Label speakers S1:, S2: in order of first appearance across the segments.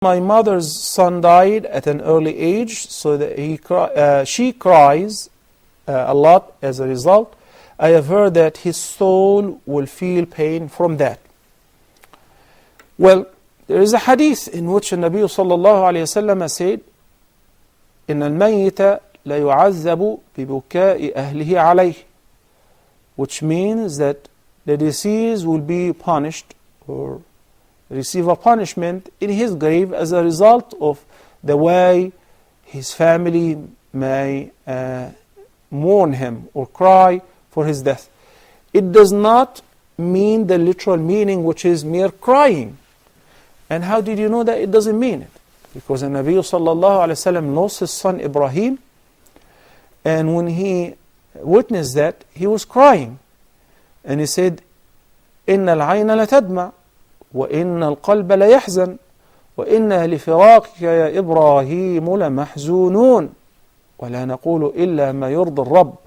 S1: My mother's son died at an early age, so that she cries a lot as a result. I have heard that his soul will feel pain from that. Well, there is a hadith in which the Nabi sallallahu alayhi wa sallam said, إن الميت لا يعذب ببكاء أهله عليه, which means that the deceased will be punished or receive a punishment in his grave as a result of the way his family may mourn him or cry for his death. It does not mean the literal meaning, which is mere crying. And how did you know that it doesn't mean it? Because the Nabi sallallahu alayhi wa sallam knows his son Ibrahim, and when he witnessed that, he was crying. And he said, إِنَّ الْعَيْنَ لَتَدْمَعُ وَإِنَّ الْقَلْبَ لَيَحْزَنُ وَإِنَّا لِفِرَاقِكَ يَا إِبْرَاهِيمُ لَمَحْزُونُونَ وَلَا نَقُولُ إِلَّا مَا يُرْضِي الرَّبِّ.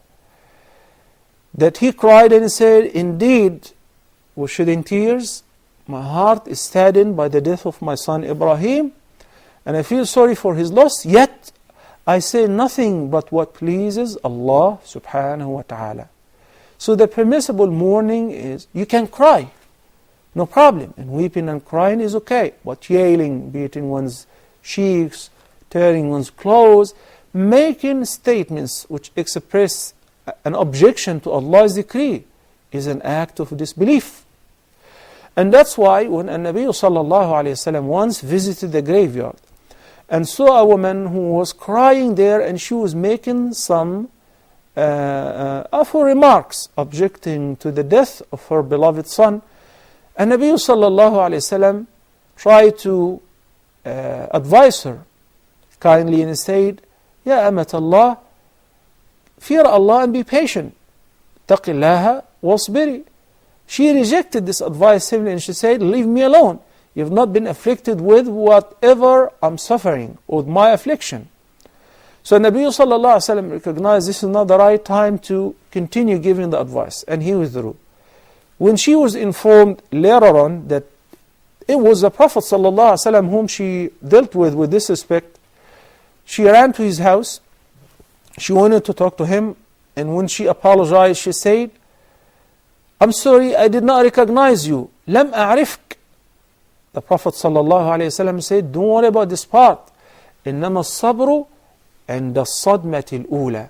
S1: That he cried and he said, indeed, we shed in tears. My heart is saddened by the death of my son Ibrahim, and I feel sorry for his loss, yet I say nothing but what pleases Allah subhanahu wa ta'ala. So the permissible mourning is, you can cry, no problem, and weeping and crying is okay, but yelling, beating one's cheeks, tearing one's clothes, making statements which express an objection to Allah's decree is an act of disbelief. And that's why when Nabi sallallahu alayhi wa sallam once visited the graveyard and saw a woman who was crying there, and she was making some awful remarks objecting to the death of her beloved son, and Nabi sallallahu alayhi wa sallam tried to advise her kindly and said, Ya amat Allah, fear Allah and be patient. Taqillaha wasbiri. She rejected this advice simply, and she said, leave me alone. You've not been afflicted with whatever I'm suffering, with my affliction. So Nabi sallallahu alayhi wa sallam recognized this is not the right time to continue giving the advice, and he withdrew. When she was informed later on that it was the Prophet sallallahu alayhi wa sallam whom she dealt with this respect, she ran to his house. She wanted to talk to him, and when she apologized, she said, I'm sorry, I did not recognize you. Lam a'rifk. The Prophet ﷺ said, don't worry about this part. إِنَّمَا الصَّبْرُ عِنْدَ الصَّدْمَةِ الْأُولَى.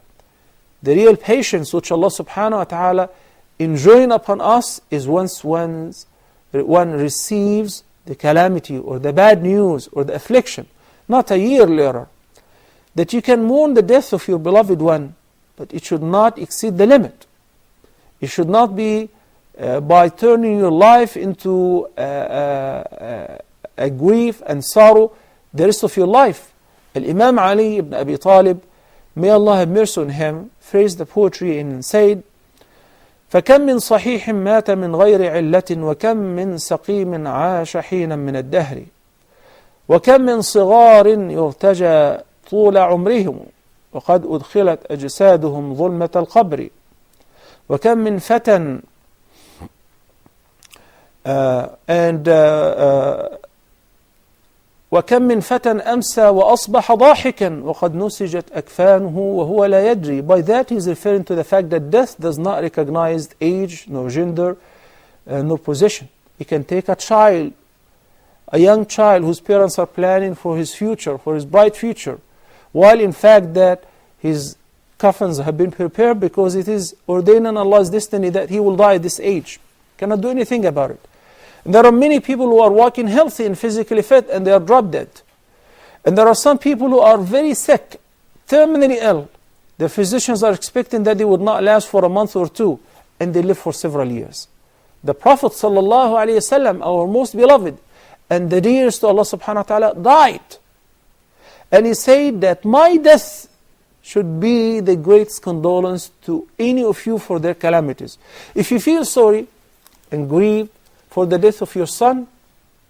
S1: The real patience which Allah subhanahu wa ta'ala enjoin upon us is once one receives the calamity or the bad news or the affliction, not a year later. That you can mourn the death of your beloved one, but it should not exceed the limit. It should not be by turning your life into a grief and sorrow the rest of your life. Imam Ali ibn Abi Talib, may Allah have mercy on him, phrased the poetry and said, فَكَمْ مِنْ صَحِيحٍ مَاتَ مِنْ غَيْرِ عِلَّةٍ وَكَمْ مِنْ سَقِيمٍ عَاشَ حِينًا مِنَ الدَّهْرِ وَكَمْ مِنْ صِغَارٍ يُرْتَجَى طُولَ عُمْرِهِمْ وَقَدْ أُدْخِلَتْ أَجْسَادُهُمْ ظُلْمَةَ الْقَبْرِ وَكَمْ مِنْ فَتًى وكم من فتى أمسى وأصبح ضاحكا وقد نسجت أكفانه وهو لا يدري. By that he is referring to the fact that death does not recognize age, nor gender, nor position. He can take a child, a young child whose parents are planning for his future, for his bright future, while in fact that his coffins have been prepared because it is ordained in Allah's destiny that he will die at this age. Cannot do anything about it. And there are many people who are walking healthy and physically fit, and they are drop dead. And there are some people who are very sick, terminally ill. The physicians are expecting that they would not last for a month or two, and they live for several years. The Prophet ﷺ, our most beloved and the dearest to Allah subhanahu wa ta'ala, died. And he said that my death should be the greatest condolence to any of you for their calamities. If you feel sorry and grieve for the death of your son,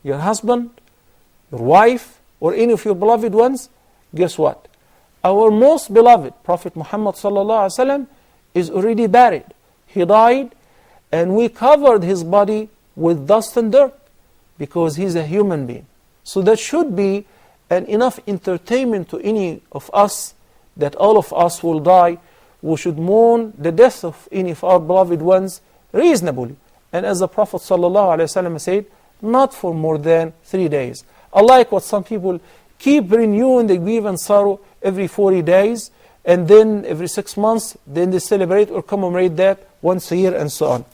S1: your husband, your wife, or any of your beloved ones, guess what? Our most beloved Prophet Muhammad sallallahu alaihi wasallam is already buried. He died, and we covered his body with dust and dirt because he's a human being. So that should be an enough entertainment to any of us, that all of us will die. We should mourn the death of any of our beloved ones reasonably. And as the Prophet ﷺ said, not for more than 3 days. Unlike what some people keep renewing the grief and sorrow every 40 days, and then every 6 months, then they celebrate or commemorate that once a year and so on.